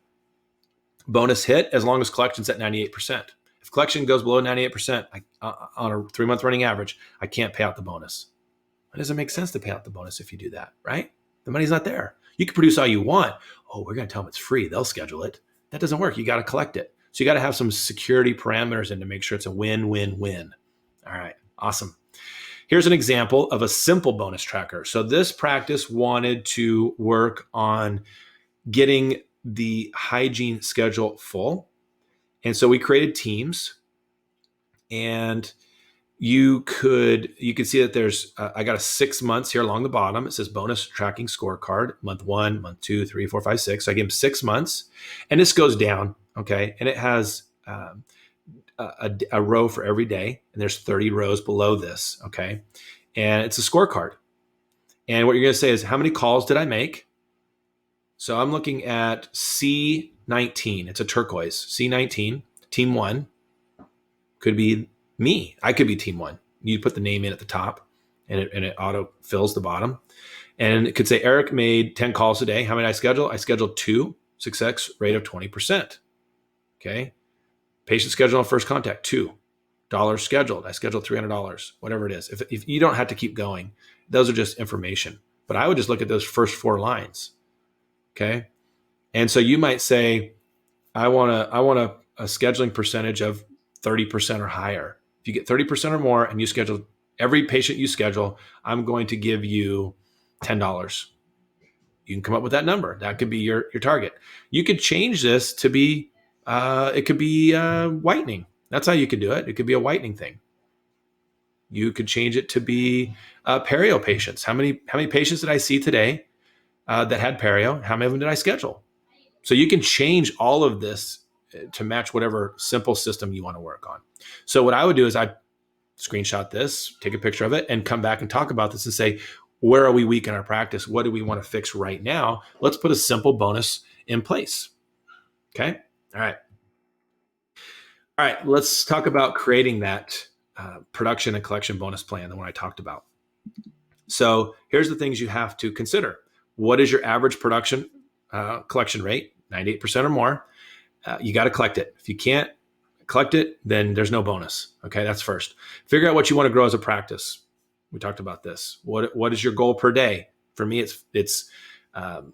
bonus hit as long as collection's at 98%. If collection goes below 98% on a 3-month running average, I can't pay out the bonus. It doesn't make sense to pay out the bonus if you do that, right? The money's not there. You can produce all you want. Oh, we're going to tell them it's free. They'll schedule it. That doesn't work. You got to collect it. So you got to have some security parameters in to make sure it's a win-win-win. All right. Awesome. Here's an example of a simple bonus tracker. So this practice wanted to work on getting the hygiene schedule full. And so we created teams, and you could see that there's, I got a 6 months here along the bottom. It says bonus tracking scorecard, month 1, month 2, 3, 4, 5, 6. So I give them 6 months, and this goes down. Okay. And it has a row for every day, and there's 30 rows below this. Okay. And it's a scorecard. And what you're going to say is, how many calls did I make? So I'm looking at C19. It's a turquoise. C19, team 1 could be me. I could be team 1. You put the name in at the top, and it auto fills the bottom. And it could say Eric made 10 calls a day. How many did I schedule? I scheduled 2. success rate of 20%. Okay. Patient schedule on first contact, $2 scheduled. I scheduled $300, whatever it is. If you don't have to keep going, those are just information. But I would just look at those first 4 lines. Okay. And so you might say, I want a scheduling percentage of 30% or higher. If you get 30% or more and you schedule every patient you schedule, I'm going to give you $10. You can come up with that number. That could be your target. You could change this to be, it could be whitening. That's how you could do it. It could be a whitening thing. You could change it to be perio patients. How many patients did I see today that had perio? How many of them did I schedule? So you can change all of this to match whatever simple system you want to work on. So what I would do is I screenshot this, take a picture of it, and come back and talk about this and say, where are we weak in our practice? What do we want to fix right now? Let's put a simple bonus in place. Okay. All right. All right. Let's talk about creating that production and collection bonus plan, the one I talked about. So here's the things you have to consider. What is your average production collection rate? 98% or more. You got to collect it. If you can't collect it, then there's no bonus. Okay, that's first. Figure out what you want to grow as a practice. We talked about this. What is your goal per day? For me, it's about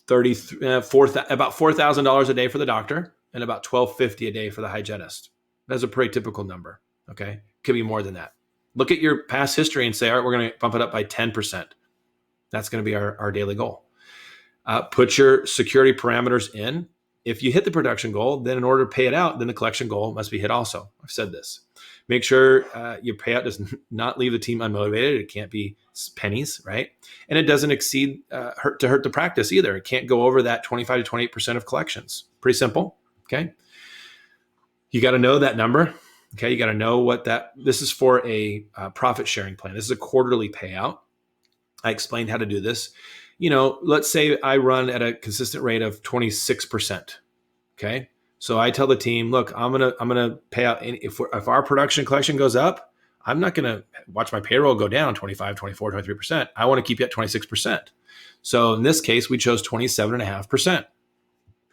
$4,000 a day for the doctor and about $1,250 a day for the hygienist. That's a pretty typical number. Okay, could be more than that. Look at your past history and say, all right, we're going to bump it up by 10%. That's going to be our daily goal. Put your security parameters in. If you hit the production goal, then in order to pay it out, then the collection goal must be hit also. I've said this. Make sure your payout does not leave the team unmotivated. It can't be pennies, right? And it doesn't exceed hurt the practice either. It can't go over that 25 to 28% of collections. Pretty simple, okay? You got to know that number, okay? You got to know this is for a profit sharing plan. This is a quarterly payout. I explained how to do this. Let's say I run at a consistent rate of 26%. Okay. So I tell the team, look, I'm going to pay out if our production collection goes up, I'm not going to watch my payroll go down 25, 24, 23%. I want to keep you at 26%. So in this case, we chose 27.5%.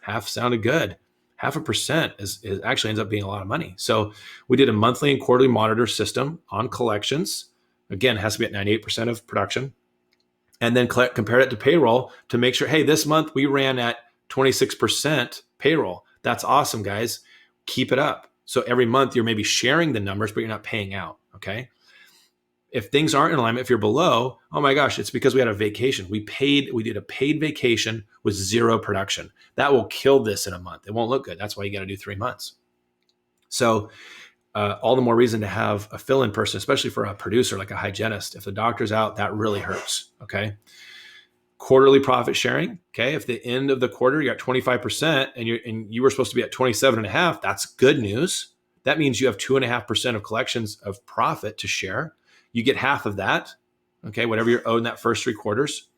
Half sounded good. 0.5% is actually ends up being a lot of money. So we did a monthly and quarterly monitor system on collections. Again, it has to be at 98% of production. And then compare it to payroll to make sure, hey, this month we ran at 26% payroll. That's awesome, guys. Keep it up. So every month you're maybe sharing the numbers, but you're not paying out, okay? If things aren't in alignment, if you're below, oh my gosh, it's because we had a vacation. We did a paid vacation with 0 production. That will kill this in a month. It won't look good. That's why you got to do 3 months. So all the more reason to have a fill-in person, especially for a producer like a hygienist. If the doctor's out, that really hurts, okay? Quarterly profit sharing, okay? If the end of the quarter you're at 25% and you were supposed to be at 27.5%, that's good news. That means you have 2.5% of collections of profit to share. You get half of that, okay? Whatever you're owed in that first 3 quarters.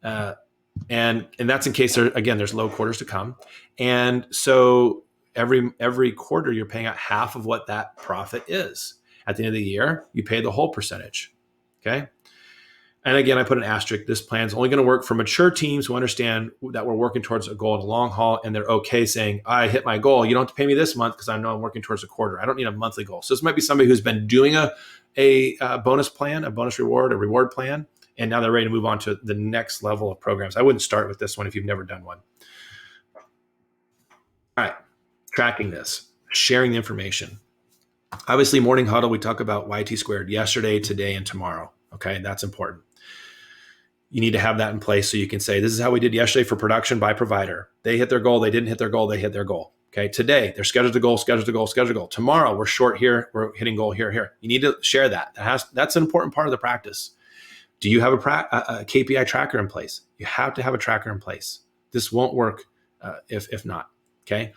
And that's in case there's low quarters to come. And so every quarter you're paying out half of what that profit is. At the end of the year, you pay the whole percentage. Okay. And again, I put an asterisk. This plan is only going to work for mature teams who understand that we're working towards a goal in the long haul, and they're okay saying, I hit my goal. You don't have to pay me this month because I know I'm working towards a quarter. I don't need a monthly goal. So this might be somebody who's been doing a bonus plan, a bonus reward, a reward plan, and now they're ready to move on to the next level of programs. I wouldn't start with this one if you've never done one. All right. Tracking this, sharing the information. Obviously, morning huddle, we talk about YT squared yesterday, today, and tomorrow. Okay, that's important. You need to have that in place so you can say, this is how we did yesterday for production by provider. They hit their goal. They didn't hit their goal. They hit their goal. Okay, today, they're scheduled to goal, scheduled to goal, scheduled to goal. Tomorrow, we're short here. We're hitting goal here, here. You need to share that. That's an important part of the practice. Do you have a KPI tracker in place? You have to have a tracker in place. This won't work if not, okay?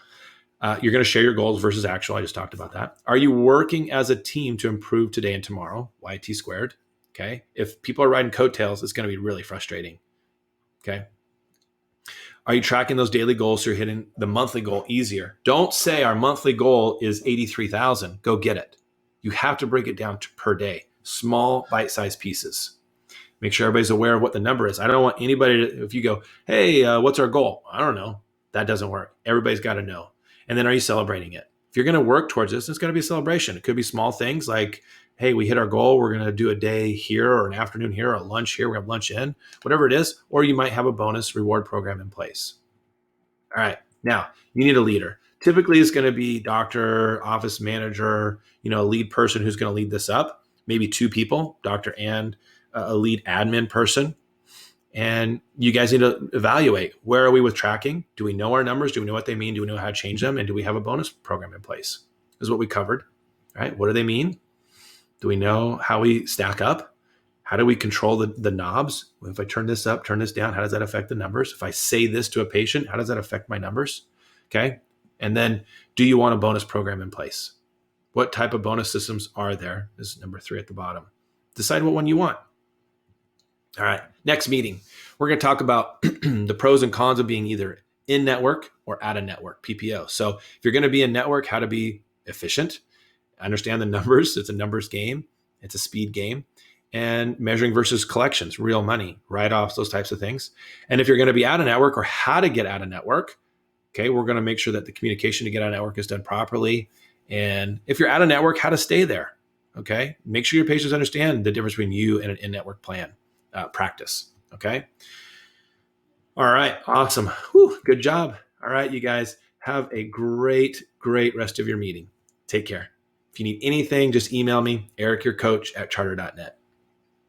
You're going to share your goals versus actual. I just talked about that. Are you working as a team to improve today and tomorrow? YT squared. Okay. If people are riding coattails, it's going to be really frustrating. Okay. Are you tracking those daily goals so you're hitting the monthly goal easier? Don't say our monthly goal is 83,000. Go get it. You have to break it down to per day, small bite-sized pieces. Make sure everybody's aware of what the number is. I don't want anybody to, if you go, hey, what's our goal? I don't know. That doesn't work. Everybody's got to know. And then are you celebrating it? If you're going to work towards this, it's going to be a celebration. It could be small things like, hey, we hit our goal. We're going to do a day here or an afternoon here or a lunch here. We have lunch in, whatever it is. Or you might have a bonus reward program in place. All right. Now, you need a leader. Typically, it's going to be doctor, office manager, a lead person who's going to lead this up. Maybe two people, doctor and a lead admin person. And you guys need to evaluate, where are we with tracking? Do we know our numbers? Do we know what they mean? Do we know how to change them? And do we have a bonus program in place? This is what we covered, right? What do they mean? Do we know how we stack up? How do we control the knobs? If I turn this up, turn this down, how does that affect the numbers? If I say this to a patient, how does that affect my numbers? Okay. And then, do you want a bonus program in place? What type of bonus systems are there? This is number 3 at the bottom. Decide what one you want. All right. Next meeting, we're going to talk about the pros and cons of being either in network or out of network, PPO. So if you're going to be in network, how to be efficient, understand the numbers. It's a numbers game. It's a speed game. And measuring versus collections, real money, write-offs, those types of things. And if you're going to be out of network or how to get out of network, okay, we're going to make sure that the communication to get out of network is done properly. And if you're out of network, how to stay there, okay? Make sure your patients understand the difference between you and an in-network plan practice, okay? All right, awesome. Whew, good job. All right, you guys, have a great rest of your meeting. Take care. If you need anything, just email me, Eric, your coach at charter.net.